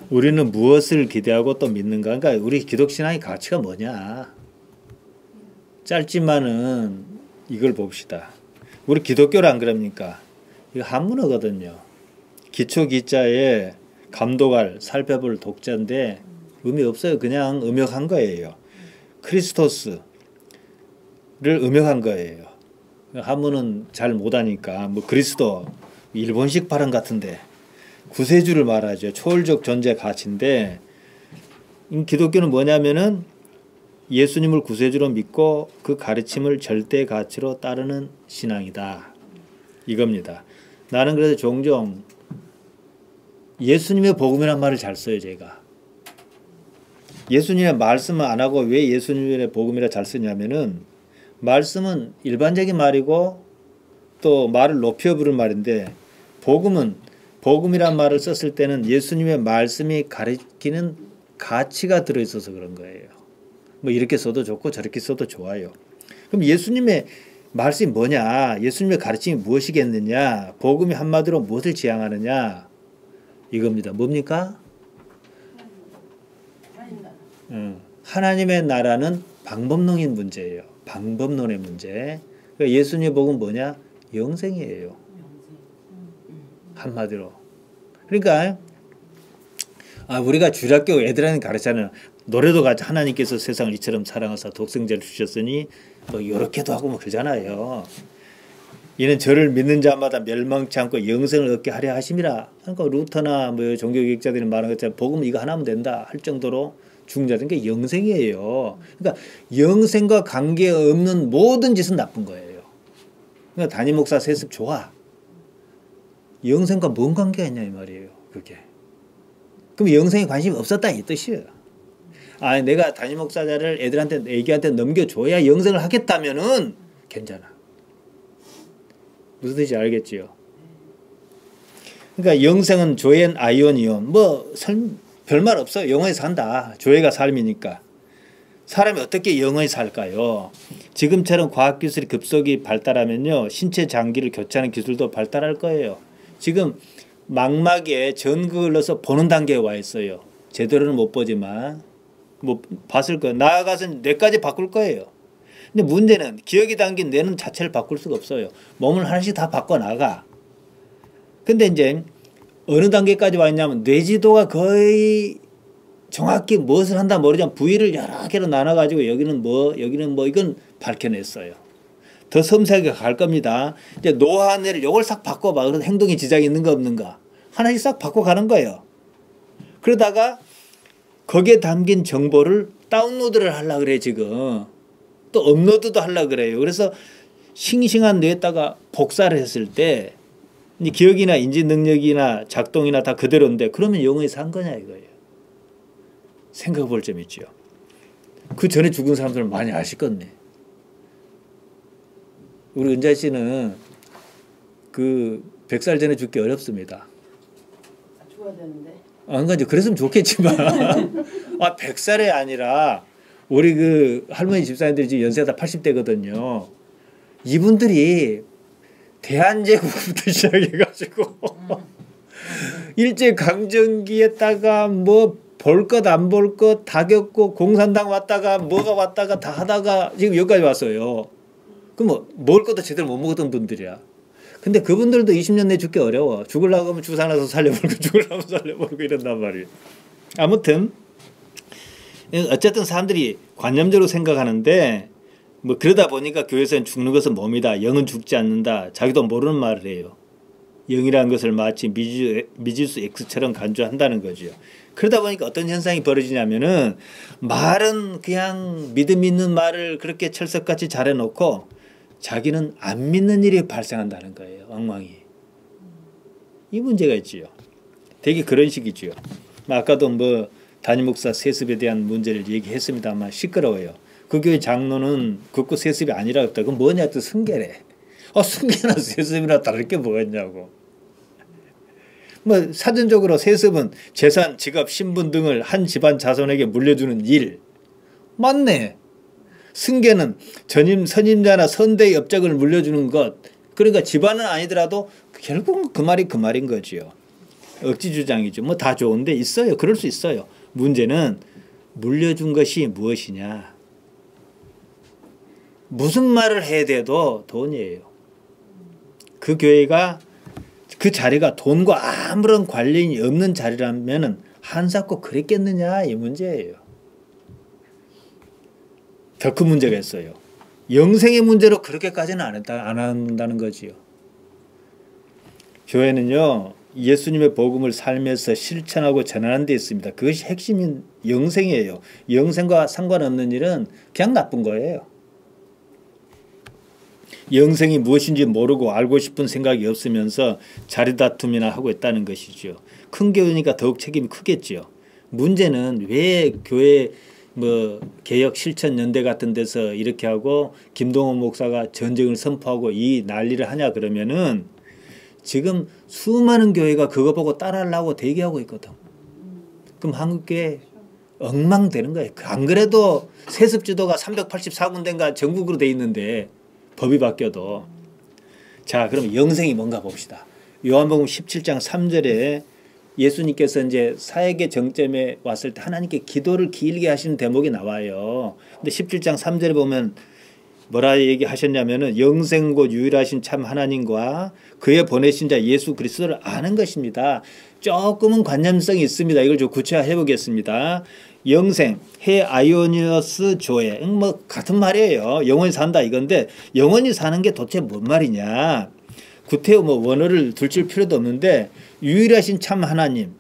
우리는 무엇을 기대하고 또 믿는가? 그러니까 우리 기독신앙의 가치가 뭐냐? 짧지만은 이걸 봅시다. 우리 기독교를 안 그럽니까? 이거 한문어거든요. 기초기자에 감독할 살펴볼 독자인데 의미 없어요. 그냥 음역한 거예요. 크리스토스를 음역한 거예요. 한문은 잘 못하니까 뭐 그리스도 일본식 발음 같은데 구세주를 말하죠. 초월적 존재 가치인데 기독교는 뭐냐면은 예수님을 구세주로 믿고 그 가르침을 절대 가치로 따르는 신앙이다. 이겁니다. 나는 그래서 종종 예수님의 복음이란 말을 잘 써요. 제가. 예수님의 말씀을 안 하고 왜 예수님의 복음이라 잘 쓰냐면은 말씀은 일반적인 말이고 또 말을 높여 부른 말인데 복음이란 말을 썼을 때는 예수님의 말씀이 가리키는 가치가 들어있어서 그런 거예요. 뭐 이렇게 써도 좋고 저렇게 써도 좋아요. 그럼 예수님의 말씀이 뭐냐? 예수님의 가르침이 무엇이겠느냐? 복음이 한마디로 무엇을 지향하느냐? 이겁니다. 뭡니까? 하나님의 나라는 방법론인 문제예요. 방법론의 문제. 그러니까 예수님의 복음은 뭐냐? 영생이에요. 한마디로. 그러니까 우리가 주일학교 애들한테 가르치잖아요. 노래도 같이 하나님께서 세상을 이처럼 사랑하사 독생자를 주셨으니 뭐 이렇게도 하고 뭐 그러잖아요. 이는 저를 믿는 자마다 멸망치 않고 영생을 얻게 하려 하심이라. 그러니까 루터나 뭐 종교개혁자들이 말하는 것처럼 복음 이거 하나면 된다 할 정도로 중요한 게 영생이에요. 그러니까 영생과 관계없는 모든 짓은 나쁜 거예요. 그러니까 담임 목사 세습 좋아. 영생과 뭔 관계가 있냐 이 말이에요. 그게. 그럼 영생에 관심이 없었다 이 뜻이에요. 내가 담임 목사자를 애기한테 넘겨줘야 영생을 하겠다면은 괜찮아. 무슨 뜻인지 알겠지요? 그러니까 영생은 조엔 아이오니온 별말 없어요. 영원히 산다. 조회가 삶이니까. 사람이 어떻게 영원히 살까요? 지금처럼 과학기술이 급속히 발달하면요. 신체 장기를 교체하는 기술도 발달할 거예요. 지금 망막에 전극을 넣어서 보는 단계에 와 있어요. 제대로는 못 보지만 뭐 봤을 거예요. 나아가서 뇌까지 바꿀 거예요. 근데 문제는 기억이 담긴 뇌는 자체를 바꿀 수가 없어요. 몸을 하나씩 다 바꿔나가. 근데 이제 어느 단계까지 와 있냐면 뇌지도가 거의 정확히 무엇을 한다 모르지만 부위를 여러 개로 나눠가지고 여기는 뭐 이건 밝혀냈어요. 더 섬세하게 갈 겁니다. 이제 노화뇌를 요걸 싹 바꿔봐. 그래서 행동에 지장이 있는가 없는가. 하나씩 싹 바꿔가는 거예요. 그러다가 거기에 담긴 정보를 다운로드를 하려고 그래 지금. 또 업로드도 하려고 그래요. 그래서 싱싱한 뇌에다가 복사를 했을 때 기억이나 인지 능력이나 작동이나 다 그대로인데 그러면 영원히 산 거냐 이거예요. 생각해 볼 점 있죠. 그 전에 죽은 사람들은 많이 아시겠네. 우리 은자 씨는 그 100살 전에 죽기 어렵습니다. 죽어야 되는데. 그러니까 그랬으면 좋겠지만 100살이 아니라 우리 그 할머니 집사님들이 지금 연세가 다 80대거든요. 이분들이 대한제국부터 시작해가지고 일제강점기에다가 뭐 볼 것 안 볼 것 다 겪고 공산당 왔다가 뭐가 왔다가 다 하다가 지금 여기까지 왔어요. 그럼 먹을 것도 제대로 못 먹었던 분들이야. 근데 그분들도 20년 내에 죽기 어려워. 죽으려고 하면 주사나서 살려버리고 죽으려고 살려버리고 이런단 말이에요. 아무튼 어쨌든 사람들이 관념적으로 생각하는데 뭐 그러다 보니까 교회에서는 죽는 것은 몸이다. 영은 죽지 않는다. 자기도 모르는 말을 해요. 영이라는 것을 마치 미지수 X처럼 간주한다는 거죠. 그러다 보니까 어떤 현상이 벌어지냐면은 말은 그냥 믿음 있는 말을 그렇게 철석같이 잘해놓고 자기는 안 믿는 일이 발생한다는 거예요. 엉망이. 이 문제가 있지요. 되게 그런 식이지요. 아까도 뭐 담임 목사 세습에 대한 문제를 얘기했습니다만 시끄러워요. 그 교회 장로는 그거 세습이 아니라고 했다. 그건 뭐냐 또 승계래. 승계나 세습이나 다를 게 뭐가 있냐고. 뭐 사전적으로 세습은 재산, 직업, 신분 등을 한 집안 자손에게 물려주는 일. 맞네. 승계는 선임자나 선대의 업적을 물려주는 것. 그러니까 집안은 아니더라도 결국은 그 말인 거지요. 억지 주장이죠. 뭐 다 좋은데 있어요. 그럴 수 있어요. 문제는 물려준 것이 무엇이냐. 무슨 말을 해야 돼도 돈이에요. 그 교회가 그 자리가 돈과 아무런 관련이 없는 자리라면 한사코 그랬겠느냐 이 문제예요. 더 큰 문제가 있어요. 영생의 문제로 그렇게까지는 안 한다는 거지요. 교회는요. 예수님의 복음을 삶에서 실천하고 전하는 데 있습니다. 그것이 핵심인 영생이에요. 영생과 상관없는 일은 그냥 나쁜 거예요. 영생이 무엇인지 모르고 알고 싶은 생각이 없으면서 자리다툼이나 하고 있다는 것이죠. 큰 교회니까 더욱 책임이 크겠죠. 문제는 왜 교회 뭐 개혁 실천 연대 같은 데서 이렇게 하고 김동원 목사가 전쟁을 선포하고 이 난리를 하냐 그러면은 지금 수많은 교회가 그거 보고 따라하려고 대기하고 있거든. 그럼 한국교회 엉망되는 거예요. 안 그래도 세습지도가 384군데인가 전국으로 돼 있는데 법이 바뀌어도. 자, 그럼 영생이 뭔가 봅시다. 요한복음 17장 3절에 예수님께서 이제 사역의 정점에 왔을 때 하나님께 기도를 길게 하시는 대목이 나와요. 근데 17장 3절에 보면 뭐라 얘기하셨냐면은 영생고 유일하신 참 하나님과 그의 보내신 자 예수 그리스도를 아는 것입니다. 조금은 관념성이 있습니다. 이걸 좀 구체화해 보겠습니다. 영생, 해 아이오니어스 조에 뭐 같은 말이에요. 영원히 산다 이건데 영원히 사는 게 도대체 뭔 말이냐. 구태여 뭐 원어를 둘칠 필요도 없는데 유일하신 참 하나님.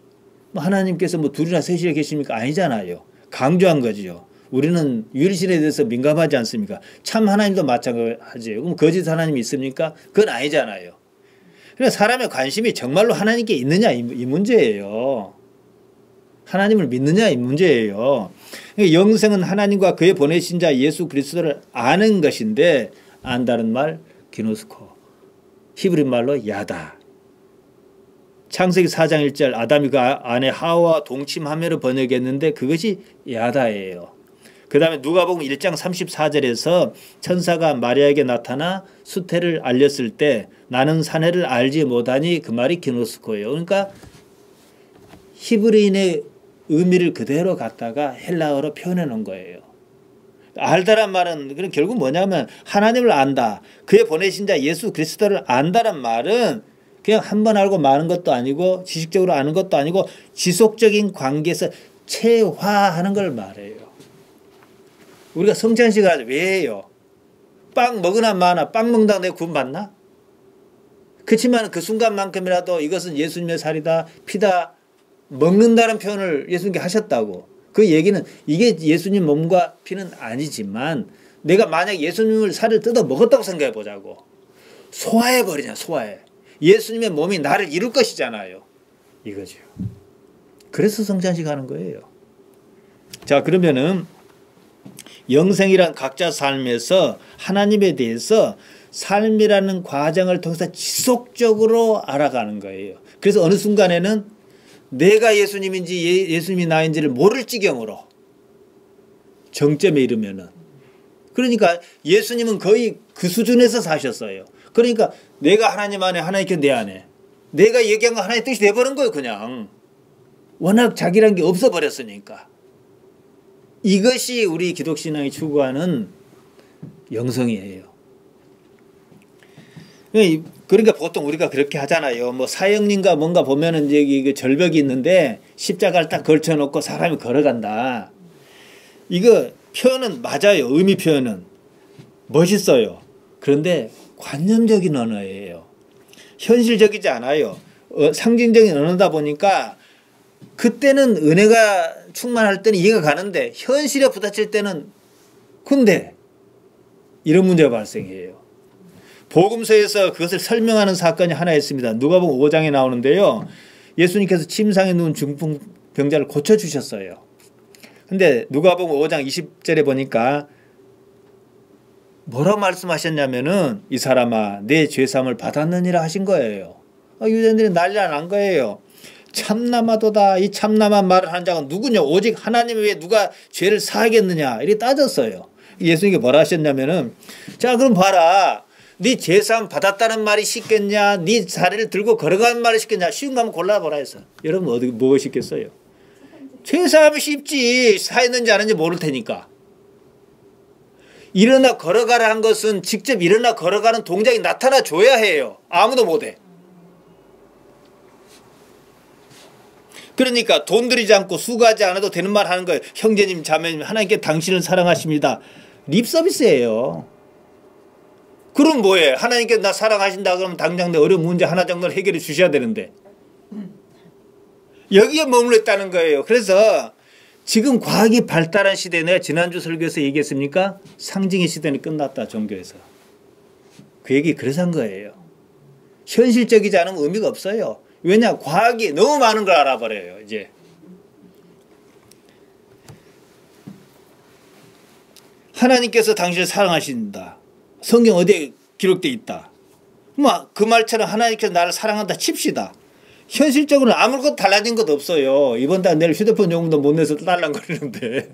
하나님께서 뭐 둘이나 셋이나 계십니까? 아니잖아요. 강조한 거지요. 우리는 유일신에 대해서 민감하지 않습니까? 참 하나님도 마찬가지예요. 그럼 거짓 하나님이 있습니까? 그건 아니잖아요. 그래서 사람의 관심이 정말로 하나님께 있느냐 이 문제예요. 하나님을 믿느냐 이 문제예요. 영생은 하나님과 그의 보내신 자 예수 그리스도를 아는 것인데 안다는 말 기노스코. 히브리 말로 야다. 창세기 4장 1절 아담이 그 아내 하와와 동침하며로 번역했는데 그것이 야다예요. 그 다음에 누가복음 1장 34절에서 천사가 마리아에게 나타나 수태를 알렸을 때 나는 사내를 알지 못하니 그 말이 기노스코예요. 그러니까 히브리인의 의미를 그대로 갖다가 헬라어로 표현해 놓은 거예요. 알다란 말은 그럼 결국 뭐냐면 하나님을 안다. 그의 보내신 자 예수 그리스도를 안다란 말은 그냥 한 번 알고 마는 것도 아니고 지식적으로 아는 것도 아니고 지속적인 관계에서 체화하는 걸 말해요. 우리가 성찬식 왜 해요? 빵 먹으나 마나 빵 먹는다고 내가 구원 받나? 그렇지만 그 순간만큼이라도 이것은 예수님의 살이다 피다 먹는다는 표현을 예수님께 하셨다고. 그 얘기는 이게 예수님 몸과 피는 아니지만 내가 만약 예수님을 살을 뜯어 먹었다고 생각해 보자고. 소화해버리냐 소화해. 예수님의 몸이 나를 이룰 것이잖아요. 이거죠. 그래서 성찬식 하는 거예요. 자, 그러면은 영생이란 각자 삶에서 하나님에 대해서 삶이라는 과정을 통해서 지속적으로 알아가는 거예요. 그래서 어느 순간에는 내가 예수님인지 예수님이 나인지를 모를 지경으로 정점에 이르면은. 그러니까 예수님은 거의 그 수준에서 사셨어요. 그러니까 내가 하나님 안에 하나님께 내 안에 내가 얘기한 거 하나님의 뜻이 돼버린 거예요. 그냥 워낙 자기란 게 없어버렸으니까. 이것이 우리 기독신앙이 추구하는 영성이에요. 그러니까 보통 우리가 그렇게 하잖아요. 뭐 사형린가 뭔가 보면은 여기 절벽이 있는데 십자가를 딱 걸쳐놓고 사람이 걸어간다. 이거 표현은 맞아요. 의미 표현은 멋있어요. 그런데 관념적인 언어예요. 현실적이지 않아요. 상징적인 언어다 보니까 그때는 은혜가 충만할 때는 이해가 가는데 현실에 부딪힐 때는 근데 이런 문제가 발생해요. 복음서에서 그것을 설명하는 사건이 하나 있습니다. 누가복음 5장에 나오는데요. 예수님께서 침상에 누운 중풍병자를 고쳐주셨어요. 근데 누가복음 5장 20절에 보니까 뭐라고 말씀하셨냐면은 이 사람아 내 죄사함을 받았느니라 하신 거예요. 유대인들이 난리가 난 거예요. 참남하도다. 이 참남한 말을 하는 자가 누구냐? 오직 하나님 외에 누가 죄를 사하겠느냐? 이렇게 따졌어요. 예수님이 뭐라 하셨냐면은 자 그럼 봐라. 네 죄사함 받았다는 말이 쉽겠냐, 네 다리를 들고 걸어가는 말이 쉽겠냐, 쉬운 거 한번 골라보라 해서. 여러분 어디 뭐가 쉽겠어요? 죄사함이 쉽지. 사했는지 안 했는지 모를 테니까. 일어나 걸어가라 한 것은 직접 일어나 걸어가는 동작이 나타나 줘야 해요. 아무도 못해. 그러니까 돈 들이지 않고 수고하지 않아도 되는 말 하는 거예요. 형제님 자매님 하나님께 당신을 사랑하십니다. 립 서비스예요. 그럼 뭐예요? 하나님께 나 사랑하신다 그러면 당장 내 어려운 문제 하나 정도는 해결해 주셔야 되는데 여기에 머물러 있다는 거예요. 그래서 지금 과학이 발달한 시대에 내가 지난주 설교에서 얘기했습니까? 상징의 시대는 끝났다. 종교에서. 그 얘기 그래서 한 거예요. 현실적이지 않으면 의미가 없어요. 왜냐? 과학이 너무 많은 걸 알아버려요. 이제. 하나님께서 당신을 사랑하신다. 성경 어디에 기록되어 있다. 그 말처럼 하나님께서 나를 사랑한다 칩시다. 현실적으로는 아무것도 달라진 것 없어요. 이번 달 내일 휴대폰 요금도 못 내서 딸랑거리는데.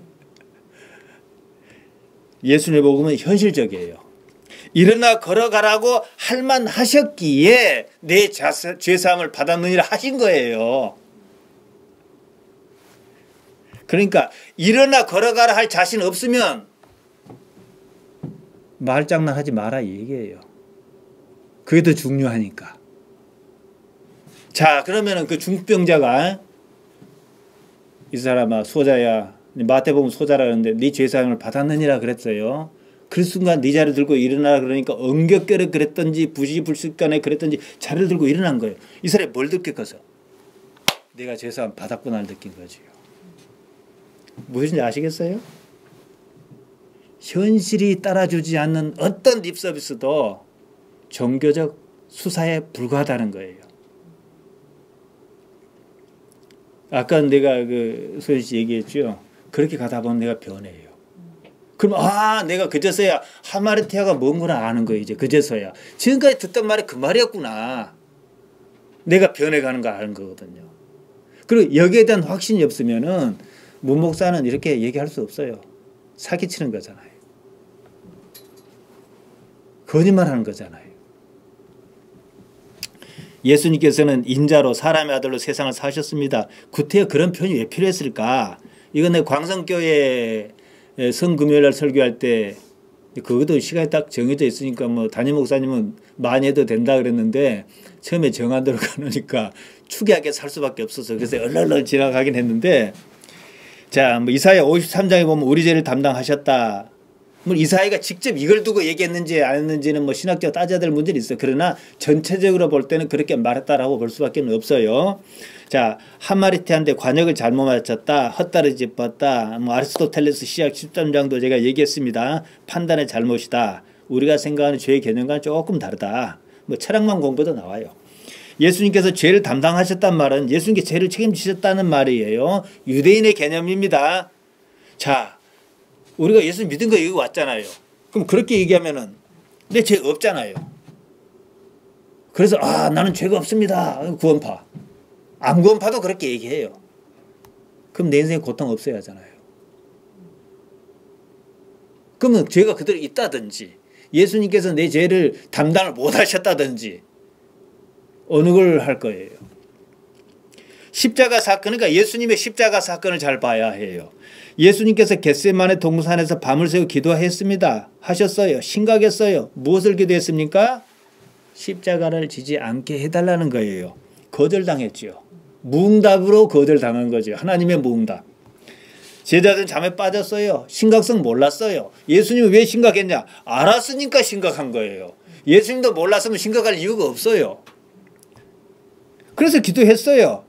예수님의 복음은 현실적이에요. 일어나 걸어가라고 할 만하셨기에 내 죄사함을 받았느니라 하신 거예요. 그러니까 일어나 걸어가라 할 자신 없으면 말장난하지 마라 이 얘기예요. 그게 더 중요하니까. 자, 그러면은 그 중병자가 이 사람아 소자야, 마태복음 소자라는데 네 죄사함을 받았느니라 그랬어요. 그 순간 네 자리를 들고 일어나라 그러니까 엉겹결에 그랬던지 부시불식간에 그랬던지 자리를 들고 일어난 거예요. 이 사람이 뭘 느꼈겠어? 내가 죄사함 받았구나를 느낀 거지요. 무엇인지 아시겠어요? 현실이 따라주지 않는 어떤 립서비스도 종교적 수사에 불과하다는 거예요. 아까 내가 소연 씨 얘기했죠. 그렇게 가다 보면 내가 변해요. 그럼 내가 그제서야 하마르티아가 뭔구나 아는 거예요. 이제 그제서야. 지금까지 듣던 말이 그 말이었구나. 내가 변해가는 거 아는 거거든요. 그리고 여기에 대한 확신이 없으면은 문 목사는 이렇게 얘기할 수 없어요. 사기치는 거잖아요. 거짓말하는 거잖아요. 예수님께서는 인자로 사람의 아들로 세상을 사셨습니다. 구태여 그런 표현이 왜 필요했을까? 이건 내 광성교회 성금요일날 설교할 때 그것도 시간이 딱 정해져 있으니까 뭐 담임 목사님은 많이 해도 된다 그랬는데 처음에 정안대로 가놓으니까 추계하게 살 수밖에 없어서 그래서 얼얼얼 지나가긴 했는데 자, 뭐 이사야 53장에 보면 우리 죄를 담당하셨다. 뭐 이사야가 직접 이걸 두고 얘기했는지 안 했는지는 뭐 신학적 따져야 될 문제는 있어요. 그러나 전체적으로 볼 때는 그렇게 말했다라고 볼 수밖에 없어요. 자, 하마르티아한테 관역을 잘못 맞췄다. 헛다리 짚었다. 뭐 아리스토텔레스 시약 13장도 제가 얘기했습니다. 판단의 잘못이다. 우리가 생각하는 죄의 개념과는 조금 다르다. 뭐 철학만 공부도 나와요. 예수님께서 죄를 담당하셨단 말은 예수님께 죄를 책임지셨다는 말이에요. 유대인의 개념입니다. 자, 우리가 예수 믿은 거 여기 왔잖아요. 그럼 그렇게 얘기하면은 내 죄 없잖아요. 그래서 나는 죄가 없습니다. 구원파. 안 구원파도 그렇게 얘기해요. 그럼 내 인생에 고통 없어야 하잖아요. 그러면 죄가 그대로 있다든지 예수님께서 내 죄를 담당을 못 하셨다든지 어느 걸 할 거예요. 십자가 사건, 그러니까 예수님의 십자가 사건을 잘 봐야 해요. 예수님께서 겟세마네 동산에서 밤을 새워 기도했습니다. 하셨어요. 심각했어요. 무엇을 기도했습니까? 십자가를 지지 않게 해달라는 거예요. 거절당했죠. 무응답으로 거절당한 거죠. 하나님의 무응답. 제자들은 잠에 빠졌어요. 심각성 몰랐어요. 예수님은 왜 심각했냐? 알았으니까 심각한 거예요. 예수님도 몰랐으면 심각할 이유가 없어요. 그래서 기도했어요.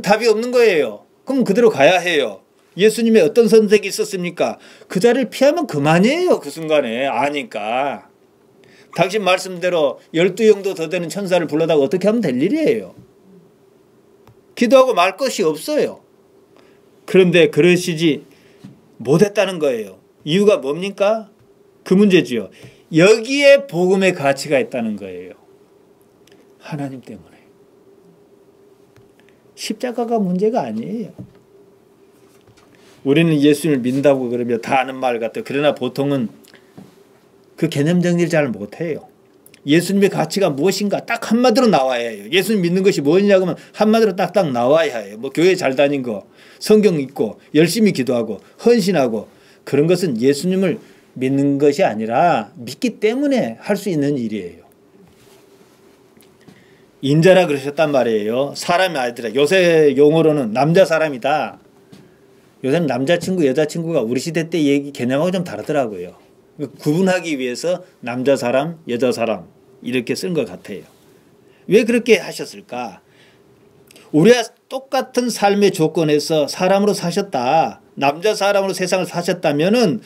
답이 없는 거예요. 그럼 그대로 가야 해요. 예수님의 어떤 선택이 있었습니까? 그 자리를 피하면 그만이에요. 그 순간에 아니까. 당신 말씀대로 12영도 더 되는 천사를 불러다가 어떻게 하면 될 일이에요. 기도하고 말 것이 없어요. 그런데 그러시지 못했다는 거예요. 이유가 뭡니까? 그 문제지요. 여기에 복음의 가치가 있다는 거예요. 하나님 때문에. 십자가가 문제가 아니에요. 우리는 예수님을 믿는다고 그러면 다 아는 말 같아요. 그러나 보통은 그 개념 정리를 잘 못해요. 예수님의 가치가 무엇인가 딱 한마디로 나와야 해요. 예수님 믿는 것이 뭐냐고 하면 한마디로 딱딱 나와야 해요. 뭐 교회 잘 다닌 거, 성경 읽고 열심히 기도하고 헌신하고 그런 것은 예수님을 믿는 것이 아니라 믿기 때문에 할 수 있는 일이에요. 인자라 그러셨단 말이에요. 사람의 아이들아. 요새 용어로는 남자 사람이다. 요새는 남자친구 여자친구가 우리 시대 때 얘기 개념하고 좀 다르더라고요. 구분하기 위해서 남자 사람 여자 사람 이렇게 쓴 것 같아요. 왜 그렇게 하셨을까? 우리가 똑같은 삶의 조건에서 사람으로 사셨다. 남자 사람으로 세상을 사셨다면은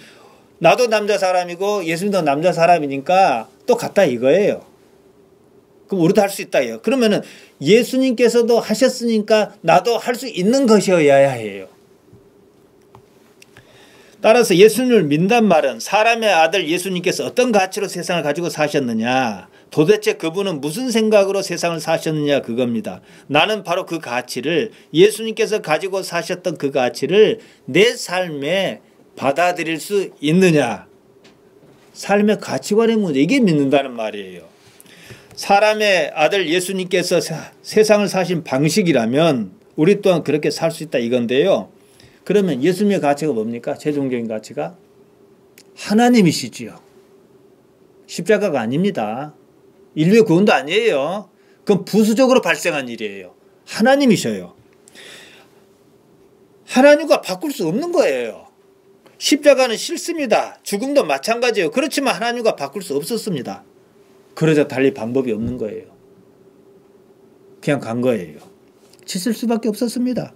나도 남자 사람이고 예수님도 남자 사람이니까 똑같다 이거예요. 그럼 우리도 할 수 있다. 그러면은 예수님께서도 하셨으니까 나도 할 수 있는 것이어야 해요. 따라서 예수님을 믿는단 말은 사람의 아들 예수님께서 어떤 가치로 세상을 가지고 사셨느냐, 도대체 그분은 무슨 생각으로 세상을 사셨느냐 그겁니다. 나는 바로 그 가치를 예수님께서 가지고 사셨던 그 가치를 내 삶에 받아들일 수 있느냐. 삶의 가치관의 문제, 이게 믿는다는 말이에요. 사람의 아들 예수님께서 세상을 사신 방식이라면 우리 또한 그렇게 살 수 있다 이건데요. 그러면 예수님의 가치가 뭡니까? 최종적인 가치가 하나님이시지요. 십자가가 아닙니다. 인류의 구원도 아니에요. 그건 부수적으로 발생한 일이에요. 하나님이셔요. 하나님과 바꿀 수 없는 거예요. 십자가는 싫습니다. 죽음도 마찬가지예요. 그렇지만 하나님과 바꿀 수 없었습니다. 그러자 달리 방법이 없는 거예요. 그냥 간 거예요. 치실 수밖에 없었습니다.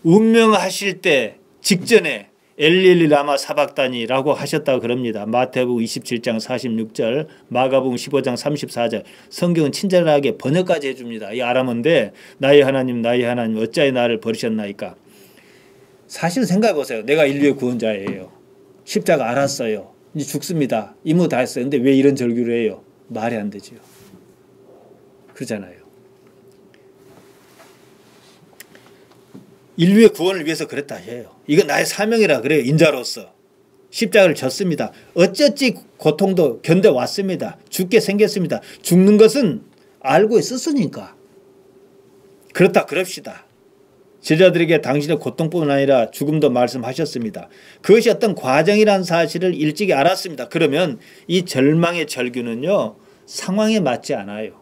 운명하실 때 직전에 엘리엘리 라마 사박다니라고 하셨다고 그럽니다. 마태복음 27장 46절, 마가복음 15장 34절. 성경은 친절하게 번역까지 해줍니다. 이 아람어인데 나의 하나님 나의 하나님 어찌하여 나를 버리셨나이까. 사실 생각해 보세요. 내가 인류의 구원자예요. 십자가 알았어요. 이제 죽습니다. 임무 다 했어요. 근데 왜 이런 절규를 해요? 말이 안 되지요. 그러잖아요. 인류의 구원을 위해서 그랬다 해요. 이건 나의 사명이라 그래요. 인자로서. 십자가를 졌습니다. 어쨌지 고통도 견뎌왔습니다. 죽게 생겼습니다. 죽는 것은 알고 있었으니까. 그렇다 그럽시다. 제자들에게 당신의 고통뿐만 아니라 죽음도 말씀하셨습니다. 그것이 어떤 과정이라는 사실을 일찍이 알았습니다. 그러면 이 절망의 절규는요. 상황에 맞지 않아요.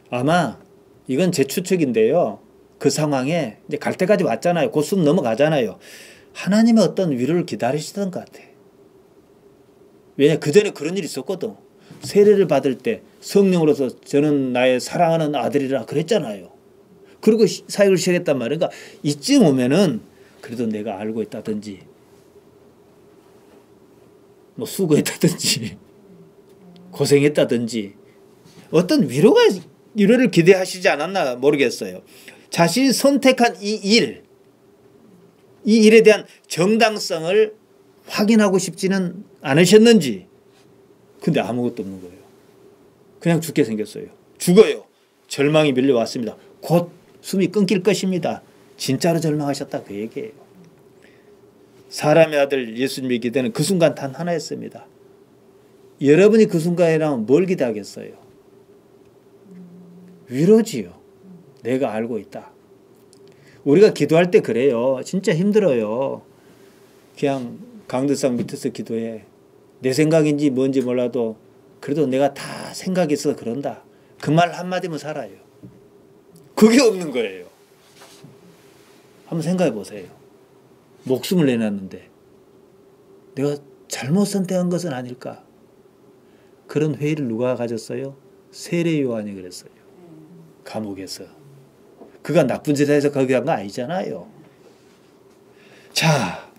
아마 이건 제 추측인데요. 그 상황에 이제 갈 때까지 왔잖아요. 곧 숨 넘어가잖아요. 하나님의 어떤 위로를 기다리시던 것 같아. 왜냐 그 전에 그런 일이 있었거든. 세례를 받을 때 성령으로서 저는 나의 사랑하는 아들이라 그랬잖아요. 그리고 사역을 시작했단 말이에요. 그러니까 이쯤 오면은 그래도 내가 알고 있다든지 뭐 수고했다든지 고생했다든지 어떤 위로를 기대하시지 않았나 모르겠어요. 자신이 선택한 이 일에 대한 정당성을 확인하고 싶지는 않으셨는지. 근데 아무것도 없는 거예요. 그냥 죽게 생겼어요. 죽어요. 절망이 밀려왔습니다. 곧 숨이 끊길 것입니다. 진짜로 절망하셨다 그 얘기예요. 사람의 아들 예수님의 기대는 그 순간 단 하나였습니다. 여러분이 그 순간이라면 뭘 기대하겠어요? 위로지요. 내가 알고 있다. 우리가 기도할 때 그래요. 진짜 힘들어요. 그냥 강도상 밑에서 기도해. 내 생각인지 뭔지 몰라도 그래도 내가 다 생각이 있어서 그런다. 그 말 한마디면 살아요. 그게 없는 거예요. 한번 생각해 보세요. 목숨을 내놨는데 내가 잘못 선택한 것은 아닐까? 그런 회의를 누가 가졌어요? 세례 요한이 그랬어요. 감옥에서. 그가 나쁜 짓을 해서 거기 간 거 아니잖아요. 자,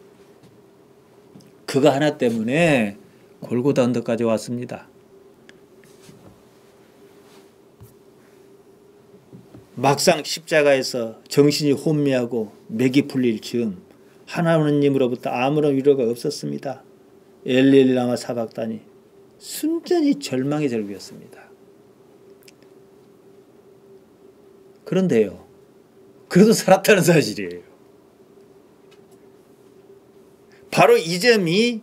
그거 하나 때문에 골고다 언덕까지 왔습니다. 막상 십자가에서 정신이 혼미하고 맥이 풀릴 즈음 하나님으로부터 아무런 위로가 없었습니다. 엘리엘리 라마 사박다니 순전히 절망의 절규였습니다. 그런데요. 그래도 살았다는 사실이에요. 바로 이 점이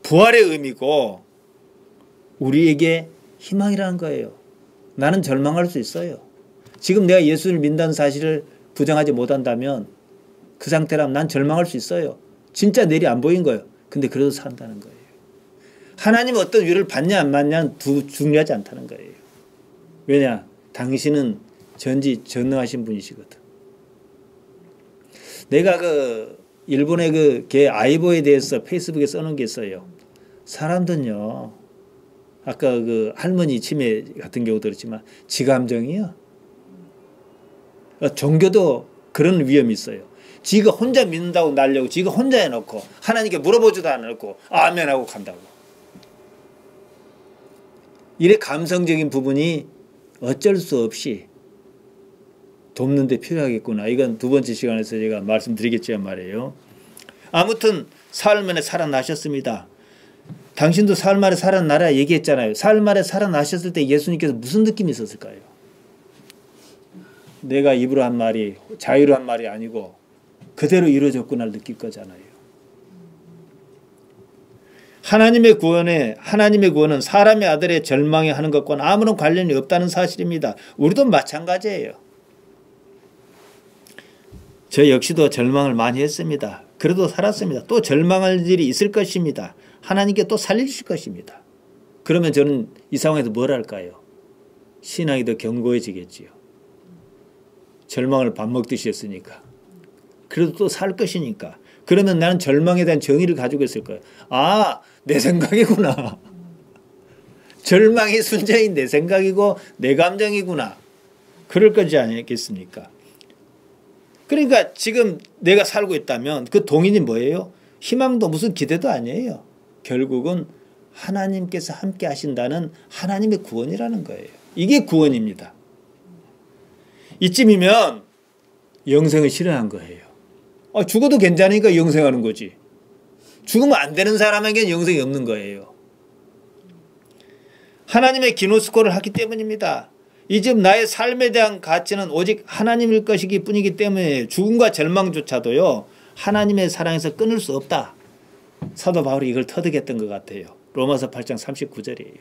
부활의 의미고 우리에게 희망이라는 거예요. 나는 절망할 수 있어요. 지금 내가 예수를 믿는다는 사실을 부정하지 못한다면 그 상태라면 난 절망할 수 있어요. 진짜 내일이 안 보인 거예요. 근데 그래도 산다는 거예요. 하나님 어떤 위로를 받냐 안 받냐는 중요하지 않다는 거예요. 왜냐? 당신은 전지전능하신 분이시거든. 내가 일본의 개 아이보에 대해서 페이스북에 써놓은 게 있어요. 사람들은요, 아까 할머니 치매 같은 경우도 그렇지만 지감정이요. 종교도 그런 위험이 있어요. 지가 혼자 믿는다고 날려고 지가 혼자 해놓고 하나님께 물어보지도 않고 아멘하고 간다고. 이래 감성적인 부분이 어쩔 수 없이 돕는 데 필요하겠구나. 이건 두 번째 시간에서 제가 말씀드리겠지만 말이에요. 아무튼 사흘 만에 살아나셨습니다. 당신도 사흘 만에 살아나라 얘기했잖아요. 사흘 만에 살아나셨을 때 예수님께서 무슨 느낌이 있었을까요? 내가 입으로 한 말이 자유로 한 말이 아니고 그대로 이루어졌구나를 느낄 거잖아요. 하나님의 구원은 사람의 아들의 절망에 하는 것과는 아무런 관련이 없다는 사실입니다. 우리도 마찬가지예요. 저 역시도 절망을 많이 했습니다. 그래도 살았습니다. 또 절망할 일이 있을 것입니다. 하나님께 또 살려주실 것입니다. 그러면 저는 이 상황에서 뭘 할까요? 신앙이 더 견고해지겠지요. 절망을 밥 먹듯이 했으니까. 그래도 또 살 것이니까. 그러면 나는 절망에 대한 정의를 가지고 있을 거예요. 아, 내 생각이구나. 절망의 순전히 내 생각이고 내 감정이구나. 그럴 거지 않겠습니까? 그러니까 지금 내가 살고 있다면 그 동인이 뭐예요? 희망도 무슨 기대도 아니에요. 결국은 하나님께서 함께 하신다는 하나님의 구원이라는 거예요. 이게 구원입니다. 이쯤이면 영생을 실현한 거예요. 죽어도 괜찮으니까 영생하는 거지. 죽으면 안 되는 사람에게는 영생이 없는 거예요. 하나님의 기노스코를 하기 때문입니다. 이 집 나의 삶에 대한 가치는 오직 하나님일 것이기 뿐이기 때문에 죽음과 절망조차도요. 하나님의 사랑에서 끊을 수 없다. 사도 바울이 이걸 터득했던 것 같아요. 로마서 8장 39절이에요.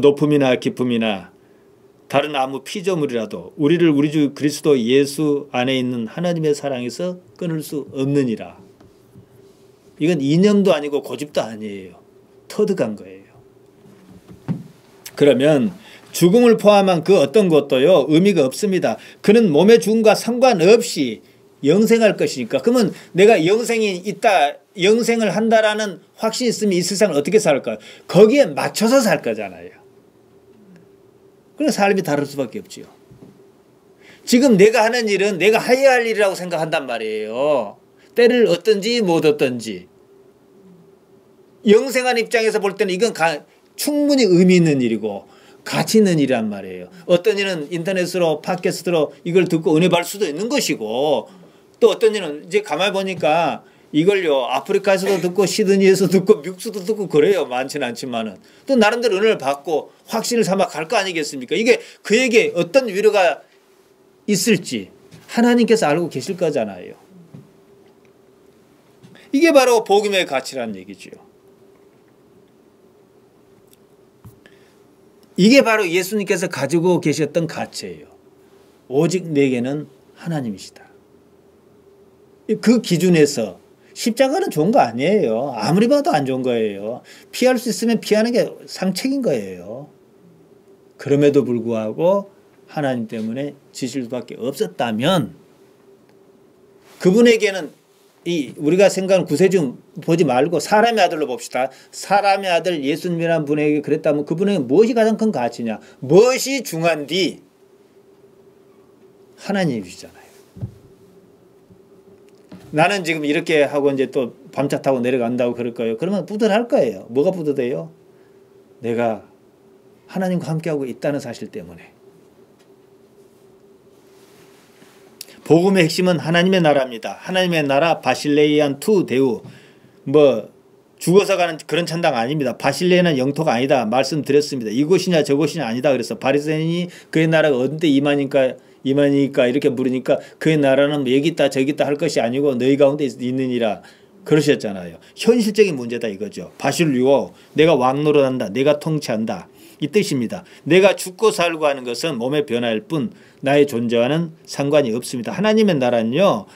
높음이나 기쁨이나 다른 아무 피조물이라도 우리를 우리 주 그리스도 예수 안에 있는 하나님의 사랑에서 끊을 수 없느니라. 이건 이념도 아니고 고집도 아니에요. 터득한 거예요. 그러면 죽음을 포함한 그 어떤 것도요 의미가 없습니다. 그는 몸의 죽음과 상관없이 영생할 것이니까. 그러면 내가 영생이 있다, 영생을 한다라는 확신이 있으면 이 세상을 어떻게 살까요? 거기에 맞춰서 살 거잖아요. 그래서 삶이 다를 수밖에 없지요. 지금 내가 하는 일은 내가 해야 할 일이라고 생각한단 말이에요. 때를 얻든지 못 얻든지. 영생한 입장에서 볼 때는 이건 충분히 의미 있는 일이고 가치 있는 일이란 말이에요. 어떤 일은 인터넷으로 팟캐스트로 이걸 듣고 은혜 받을 수도 있는 것이고 또 어떤 일은 이제 가만히 보니까 이걸요 아프리카에서도 듣고 시드니에서 듣고 미국에서도 듣고 그래요. 많지는 않지만은 또 나름대로 은혜를 받고 확신을 삼아 갈 거 아니겠습니까? 이게 그에게 어떤 위로가 있을지 하나님께서 알고 계실 거잖아요. 이게 바로 복음의 가치라는 얘기죠. 이게 바로 예수님께서 가지고 계셨던 가치예요. 오직 내게는 하나님이시다. 그 기준에서 십자가는 좋은 거 아니에요. 아무리 봐도 안 좋은 거예요. 피할 수 있으면 피하는 게 상책인 거예요. 그럼에도 불구하고 하나님 때문에 지실 수밖에 없었다면 그분에게는 우리가 생각하는 구세주 보지 말고 사람의 아들로 봅시다. 사람의 아들 예수님이라는 분에게 그랬다면 그분에게 무엇이 가장 큰 가치냐? 무엇이 중요한디? 하나님이시잖아요. 나는 지금 이렇게 하고 이제 또 밤차 타고 내려간다고 그럴 거예요. 그러면 뿌듯할 거예요. 뭐가 뿌듯해요? 내가 하나님과 함께하고 있다는 사실 때문에. 복음의 핵심은 하나님의 나라입니다. 하나님의 나라 바실레이안 투 데우. 죽어서 가는 그런 천당 아닙니다. 바실레이는 영토가 아니다. 말씀드렸습니다. 이곳이냐 저곳이냐 아니다. 그래서 바리새인이 그의 나라가 어딘데 이만이니까 이렇게 물으니까 그의 나라는 여기 있다 저기 있다 할 것이 아니고 너희 가운데 있느니라. 그러셨잖아요. 현실적인 문제다 이거죠. 바실류오, 내가 왕 노릇한다. 내가 통치한다. 이 뜻입니다. 내가 죽고 살고 하는 것은 몸의 변화일 뿐 나의 존재와는 상관이 없습니다. 하나님의 나라는요.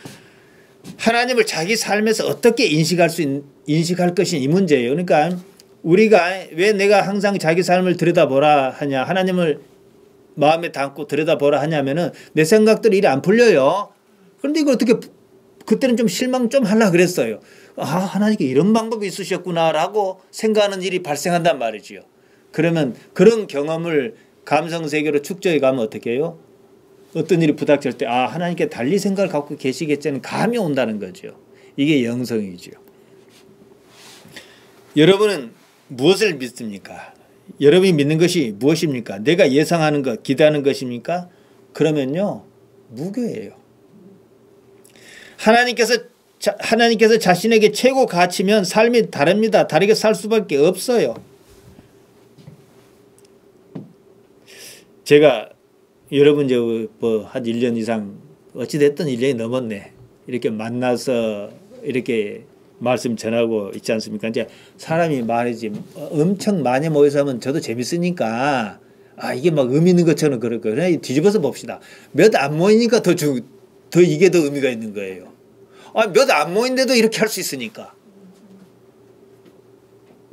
하나님을 자기 삶에서 어떻게 인식할 것이 이 문제예요. 그러니까 우리가 왜 내가 항상 자기 삶을 들여다보라 하냐. 하나님을 마음에 담고 들여다보라 하냐면은 내 생각들이 이리 안 풀려요. 그런데 이걸 어떻게 그때는 좀 실망 좀 하려고 그랬어요. 아, 하나님께 이런 방법이 있으셨구나라고 생각하는 일이 발생한단 말이지요. 그러면 그런 경험을 감성세계로 축적해 가면 어떻게 해요? 어떤 일이 부닥칠 때 아, 하나님께 달리 생각을 갖고 계시겠지는 감이 온다는 거죠. 이게 영성이죠. 여러분은 무엇을 믿습니까? 여러분이 믿는 것이 무엇입니까? 내가 예상하는 것, 기대하는 것입니까? 그러면요. 무교예요. 하나님께서 자신에게 최고 가치면 삶이 다릅니다. 다르게 살 수밖에 없어요. 제가 여러분 이제 한 1년 이상 어찌됐든 1년이 넘었네. 이렇게 만나서 이렇게 말씀 전하고 있지 않습니까? 이제 사람이 말이지 엄청 많이 모여서 하면 저도 재밌으니까 아 이게 막 의미 있는 것처럼 그럴 거예요. 그냥 뒤집어서 봅시다. 몇 안 모이니까 더 이게 더 의미가 있는 거예요. 아, 몇 안 모인데도 이렇게 할 수 있으니까.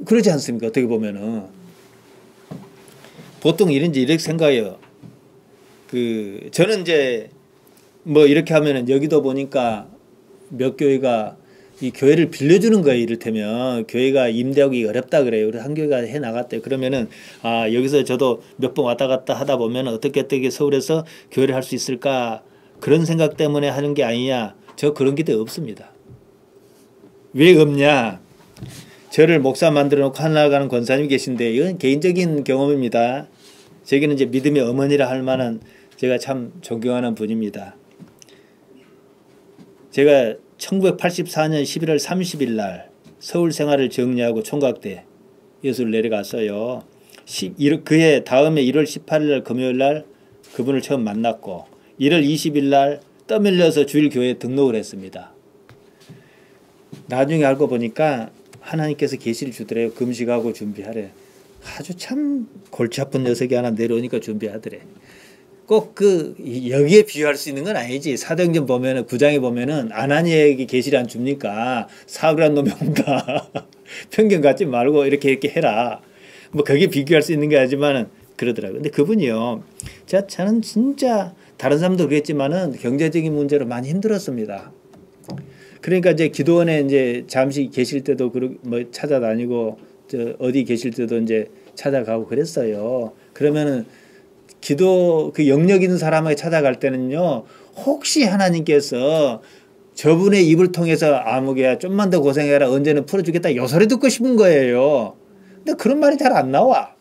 그러지 않습니까? 어떻게 보면은 보통 이렇게 생각해요. 저는 이제 뭐 이렇게 하면은 여기도 보니까 몇 교회가 이 교회를 빌려주는 거예요. 이를테면 교회가 임대하기 어렵다 그래요. 그래서 한 교회가 해 나갔대요. 그러면은 아 여기서 저도 몇 번 왔다 갔다 하다 보면 어떻게 서울에서 교회를 할 수 있을까 그런 생각 때문에 하는 게 아니냐. 저 그런 기대 없습니다. 왜 없냐. 저를 목사 만들어 놓고 하나가는 권사님이 계신데 이건 개인적인 경험입니다. 저기는 이제 믿음의 어머니라 할 만한 제가 참 존경하는 분입니다. 제가 1984년 11월 30일 날 서울 생활을 정리하고 총각대 여수를 내려갔어요. 그해 다음에 1월 18일 날 금요일 날 그분을 처음 만났고 1월 20일 날 떠밀려서 주일교회에 등록을 했습니다. 나중에 알고 보니까 하나님께서 계시를 주더래요. 금식하고 준비하래. 아주 참 골치 아픈 녀석이 하나 내려오니까 준비하더래. 꼭 여기에 비유할 수 있는 건 아니지. 사도행전 보면은 9장에 보면은 아나니에게 계시를 안 줍니까? 사울이란 놈이 온다. 편견 갖지 말고 이렇게 해라. 뭐 거기에 비교할 수 있는 게 아니지만은 그러더라고요. 근데 그분이요. 저는 진짜 다른 사람도 그랬지만은 경제적인 문제로 많이 힘들었습니다. 그러니까 이제 기도원에 이제 잠시 계실 때도 뭐 찾아다니고 어디 계실 때도 이제 찾아가고 그랬어요. 그러면은 기도 영역 있는 사람에게 찾아갈 때는요. 혹시 하나님께서 저분의 입을 통해서 아무개야 좀만 더 고생해라 언제는 풀어주겠다 요 소리 듣고 싶은 거예요. 근데 그런 말이 잘 안 나와.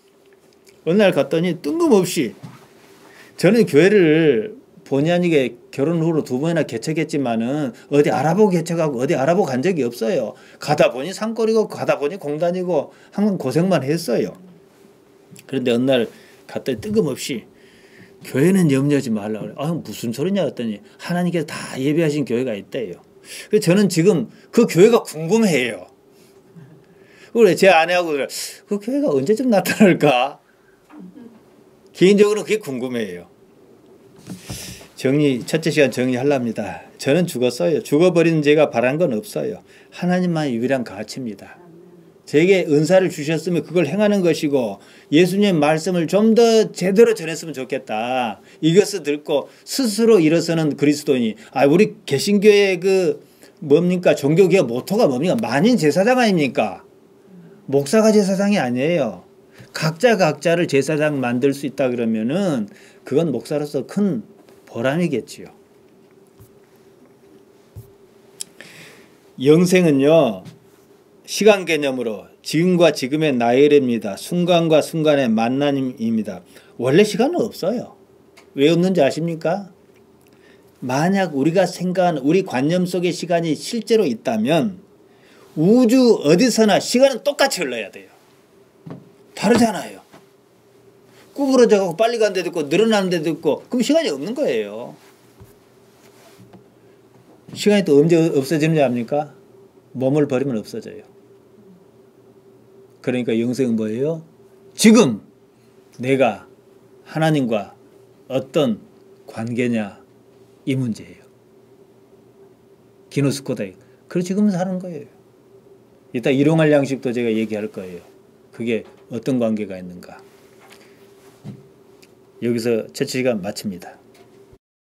어느 날 갔더니 뜬금없이 저는 교회를 본의 아니게 결혼 후로 2번이나 개척했지만은 어디 알아보고 개척하고 어디 알아보고 간 적이 없어요. 가다 보니 산골이고 가다 보니 공단이고 항상 고생만 했어요. 그런데 어느 날 갔더니 뜬금없이 교회는 염려하지 말라고 그래. 아, 무슨 소리냐 했더니 하나님께서 다 예배하신 교회가 있대요. 그래서 저는 지금 그 교회가 궁금해요. 그래 제 아내하고 그래. 그 교회가 언제쯤 나타날까? 개인적으로 그게 궁금해요. 첫째 시간 정리하려합니다. 저는 죽었어요. 죽어버리는 제가 바란 건 없어요. 하나님만의 유일한 가치입니다. 제게 은사를 주셨으면 그걸 행하는 것이고 예수님의 말씀을 좀 더 제대로 전했으면 좋겠다. 이것을 듣고 스스로 일어서는 그리스도인이 우리 개신교의 뭡니까? 종교개혁 모토가 뭡니까? 만인 제사장 아닙니까? 목사가 제사장이 아니에요. 각자를 제사장 만들 수 있다 그러면은 그건 목사로서 큰 보람이겠지요. 영생은요. 시간 개념으로 지금과 지금의 나이입니다. 순간과 순간의 만남입니다. 원래 시간은 없어요. 왜 없는지 아십니까? 만약 우리가 생각하는 우리 관념 속의 시간이 실제로 있다면 우주 어디서나 시간은 똑같이 흘러야 돼요. 다르잖아요. 구부러져가고 빨리 가는 데도 있고 늘어나는 데도 있고 그럼 시간이 없는 거예요. 시간이 또 언제 없어지는지 압니까? 몸을 버리면 없어져요. 그러니까 영생은 뭐예요? 지금 내가 하나님과 어떤 관계냐 이 문제예요. 기노스코다. 그래서 지금 사는 거예요. 이따 일용할 양식도 제가 얘기할 거예요. 그게 어떤 관계가 있는가. 여기서 첫 시간 마칩니다.